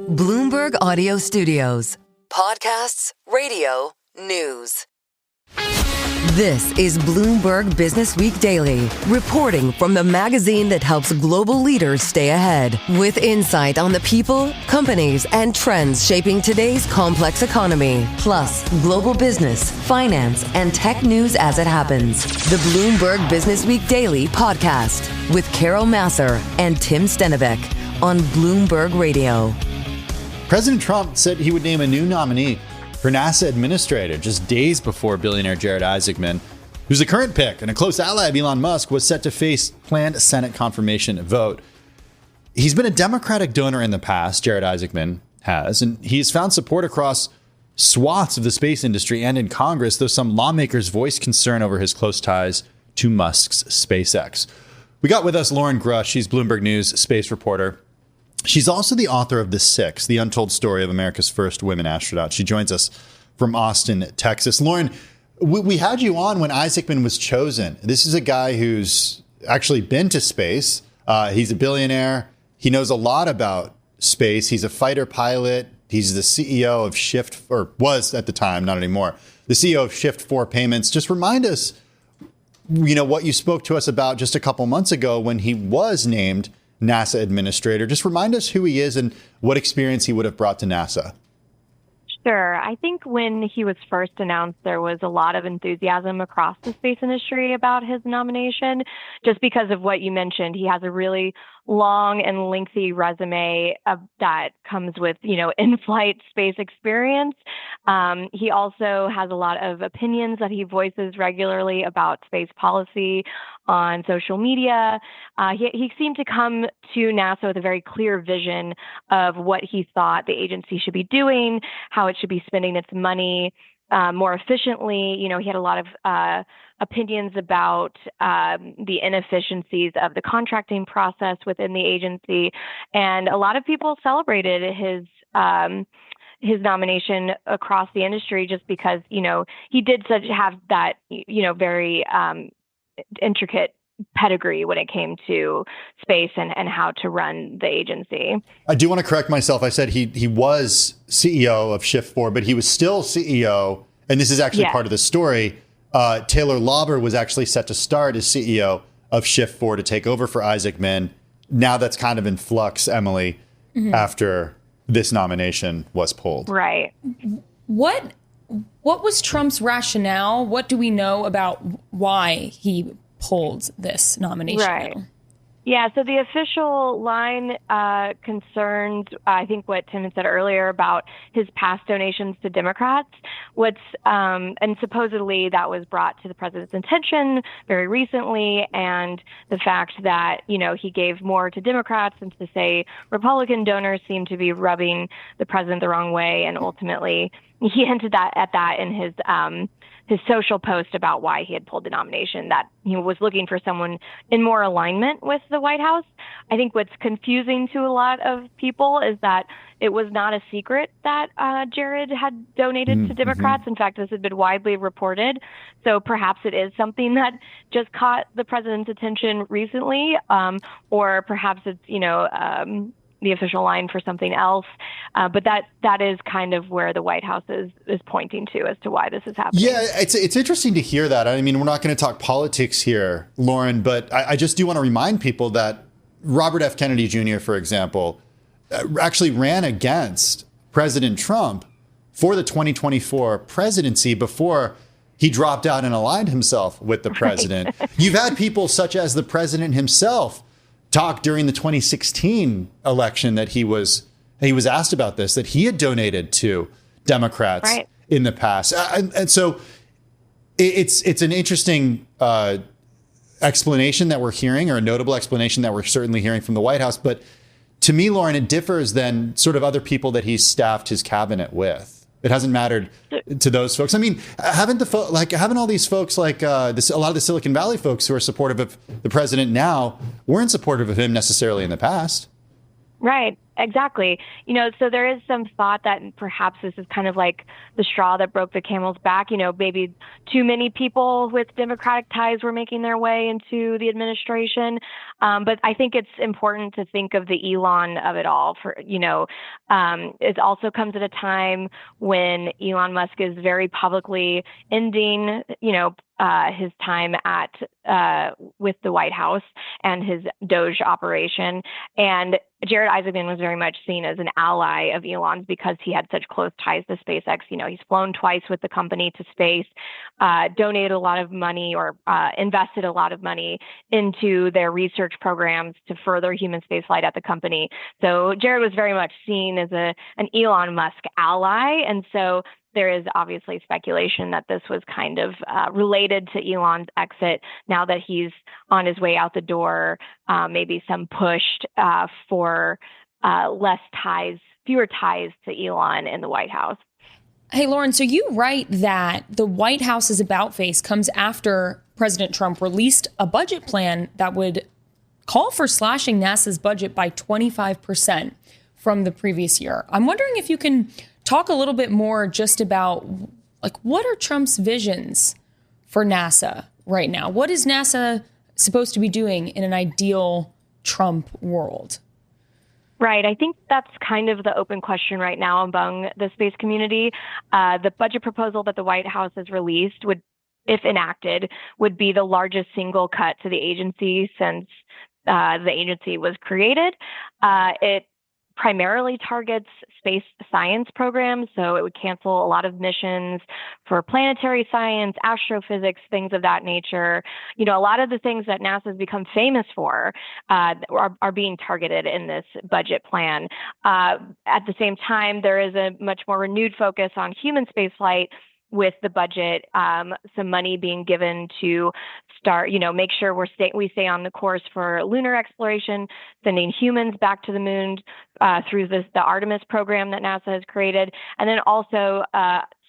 Bloomberg Audio Studios. Podcasts, radio, news. This is Bloomberg Businessweek Daily, reporting from the magazine that helps global leaders stay ahead, with insight on the people, companies, and trends shaping today's complex economy, plus global business, finance, and tech news as it happens. The Bloomberg Businessweek Daily podcast with Carol Massar and Tim Stenovec on Bloomberg Radio. President Trump said he would name a new nominee for NASA administrator just days before billionaire Jared Isaacman, who's the current pick and a close ally of Elon Musk, was set to face planned Senate confirmation vote. He's been a Democratic donor in the past, Jared Isaacman has, and he's found support across swaths of the space industry and in Congress, though some lawmakers voiced concern over his close ties to Musk's SpaceX. We got with us Loren Grush. She's Bloomberg News space reporter. She's also the author of The Six, the untold story of America's first women astronauts. She joins us from Austin, Texas. Loren, we had you on when Isaacman was chosen. This is a guy who's actually been to space. He's a billionaire. He knows a lot about space. He's a fighter pilot. He's the CEO of Shift, or was at the time, not anymore, the CEO of Shift 4 Payments. Just remind us, what you spoke to us about just a couple months ago when he was named NASA administrator. Just remind us who he is and what experience he would have brought to NASA. Sure. I think when he was first announced, there was a lot of enthusiasm across the space industry about his nomination, just because of what you mentioned. He has a really long and lengthy resume that comes with, in-flight space experience. He also has a lot of opinions that he voices regularly about space policy on social media. He seemed to come to NASA with a very clear vision of what he thought the agency should be doing, how it should be spending its money more efficiently. He had a lot of opinions about the inefficiencies of the contracting process within the agency. And a lot of people celebrated his nomination across the industry just because, he did have that, very intricate pedigree when it came to space and how to run the agency. I do want to correct myself. I said he was CEO of Shift 4, but he was still CEO. And this is actually part of the story. Taylor Lauber was actually set to start as CEO of Shift 4 to take over for Isaacman. Now that's kind of in flux, Emily, after this nomination was pulled. Right. What was Trump's rationale? What do we know about why he pulled this nomination? Right. Yeah, so the official line concerned, I think, what Tim had said earlier about his past donations to Democrats. And supposedly that was brought to the president's attention very recently, and the fact that, he gave more to Democrats and to say Republican donors seemed to be rubbing the president the wrong way, and ultimately he hinted at that in his social post about why he had pulled the nomination, that he was looking for someone in more alignment with the White House. I think what's confusing to a lot of people is that it was not a secret that Jared had donated to Democrats. In fact, this had been widely reported. So perhaps it is something that just caught the president's attention recently, or perhaps it's, the official line for something else. But that is kind of where the White House is pointing to as to why this is happening. Yeah, it's interesting to hear that. I mean, we're not going to talk politics here, Loren, but I just do want to remind people that Robert F. Kennedy Jr., for example, actually ran against President Trump for the 2024 presidency before he dropped out and aligned himself with the president. Right. You've had people such as the president himself talk during the 2016 election that he was asked about this, that he had donated to Democrats in the past. And so it's an interesting explanation that we're hearing, or a notable explanation that we're certainly hearing from the White House. But to me, Loren, it differs than sort of other people that he's staffed his cabinet with. It hasn't mattered to those folks. I mean, haven't all these folks, a lot of the Silicon Valley folks who are supportive of the president now weren't supportive of him necessarily in the past? Right. Exactly. So there is some thought that perhaps this is kind of like the straw that broke the camel's back. Maybe too many people with Democratic ties were making their way into the administration. But I think it's important to think of the Elon of it all. It also comes at a time when Elon Musk is very publicly ending, his time with the White House and his Doge operation. And Jared Isaacman was very much seen as an ally of Elon's because he had such close ties to SpaceX. He's flown twice with the company to space, donated a lot of money or invested a lot of money into their research programs to further human spaceflight at the company. So Jared was very much seen as an Elon Musk ally. And so there is obviously speculation that this was kind of related to Elon's exit now that he's on his way out the door, maybe some pushed for fewer ties to Elon in the White House. Hey, Loren, so you write that the White House's about face comes after President Trump released a budget plan that would call for slashing NASA's budget by 25% from the previous year. I'm wondering if you can talk a little bit more just about, what are Trump's visions for NASA right now? What is NASA supposed to be doing in an ideal Trump world? Right. I think that's kind of the open question right now among the space community. The budget proposal that the White House has released would, if enacted, would be the largest single cut to the agency since the agency was created. It primarily targets space science programs, so it would cancel a lot of missions for planetary science, astrophysics, things of that nature. A lot of the things that NASA has become famous for are being targeted in this budget plan. At the same time, there is a much more renewed focus on human spaceflight, with the budget, some money being given to start, make sure we stay on the course for lunar exploration, sending humans back to the moon through the Artemis program that NASA has created, and then also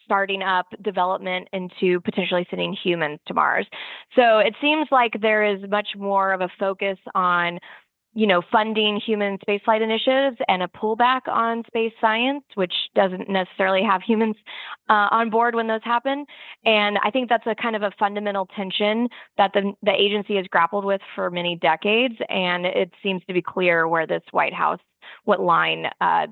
starting up development into potentially sending humans to Mars. So it seems like there is much more of a focus on funding human spaceflight initiatives and a pullback on space science, which doesn't necessarily have humans on board when those happen. And I think that's a kind of a fundamental tension that the agency has grappled with for many decades. And it seems to be clear where this White House, what line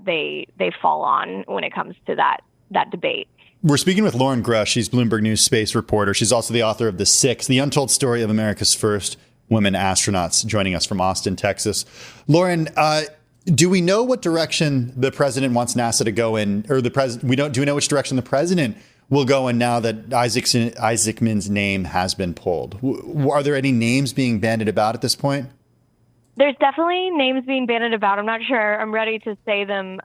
they fall on when it comes to that debate. We're speaking with Loren Grush. She's Bloomberg News space reporter. She's also the author of The Six, the untold story of America's first women astronauts, joining us from Austin, Texas. Loren, do we know what direction the president wants NASA to go in, or do we know which direction the president will go in now that Isaacman's name has been pulled? Are there any names being bandied about at this point? There's definitely names being bandied about. I'm not sure I'm ready to say them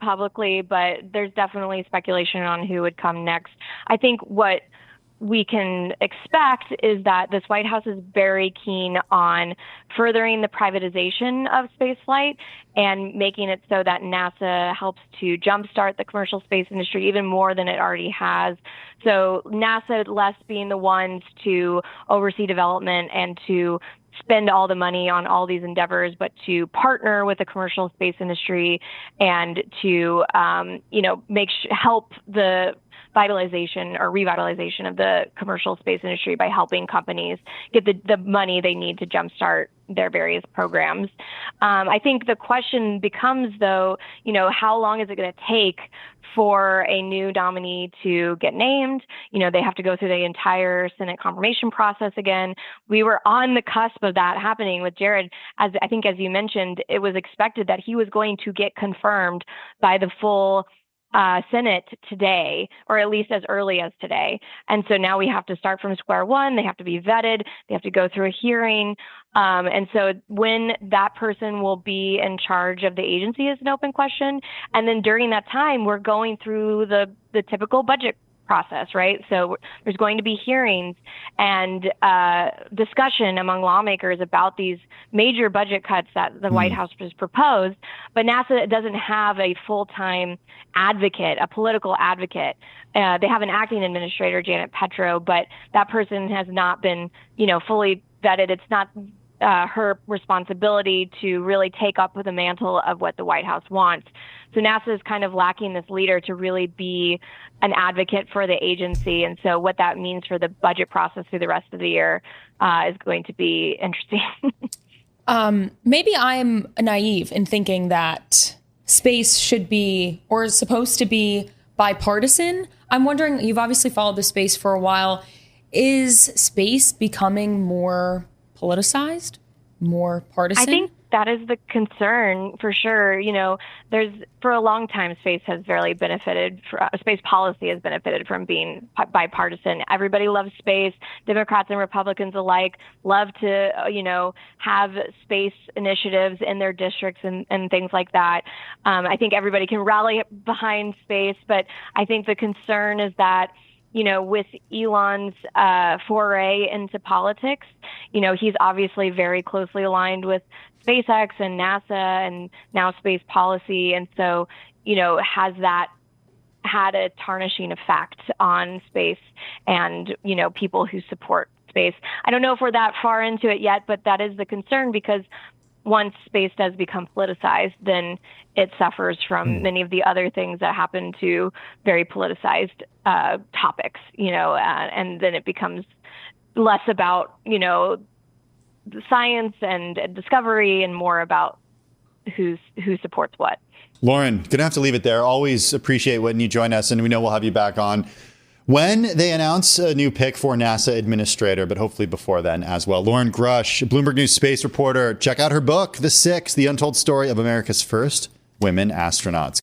publicly, but there's definitely speculation on who would come next. I think what we can expect is that this White House is very keen on furthering the privatization of spaceflight and making it so that NASA helps to jumpstart the commercial space industry even more than it already has. So NASA less being the ones to oversee development and to spend all the money on all these endeavors, but to partner with the commercial space industry and to, help the vitalization or revitalization of the commercial space industry by helping companies get the money they need to jumpstart their various programs. I think the question becomes, though, how long is it going to take for a new nominee to get named? They have to go through the entire Senate confirmation process again. We were on the cusp of that happening with Jared. As you mentioned, it was expected that he was going to get confirmed by the full Senate today, or at least as early as today. And so now we have to start from square one. They have to be vetted. They have to go through a hearing. And so when that person will be in charge of the agency is an open question. And then during that time, we're going through the typical budget process, right? So there's going to be hearings and discussion among lawmakers about these major budget cuts that the White House has proposed. But NASA doesn't have a full-time advocate, a political advocate. They have an acting administrator, Janet Petro, but that person has not been, fully vetted. It's not her responsibility to really take up the mantle of what the White House wants. So NASA is kind of lacking this leader to really be an advocate for the agency. And so what that means for the budget process through the rest of the year is going to be interesting. Maybe I'm naive in thinking that space should be or is supposed to be bipartisan. I'm wondering, you've obviously followed the space for a while. Is space becoming more politicized, more partisan? I think that is the concern for sure. You know, for a long time, space policy has benefited from being bipartisan. Everybody loves space. Democrats and Republicans alike love to, have space initiatives in their districts and things like that. I think everybody can rally behind space, but I think the concern is that, with Elon's foray into politics, he's obviously very closely aligned with SpaceX and NASA and now space policy. And so, has that had a tarnishing effect on space and, people who support space? I don't know if we're that far into it yet, but that is the concern, because once space does become politicized, then it suffers from many of the other things that happen to very politicized topics, and then it becomes less about, the science and discovery and more about who supports what. Loren, gonna have to leave it there. Always appreciate when you join us, and we know we'll have you back on when they announce a new pick for NASA administrator, but hopefully before then as well. Loren Grush, Bloomberg News space reporter. Check out her book, The Six, The Untold Story of America's First Women Astronauts.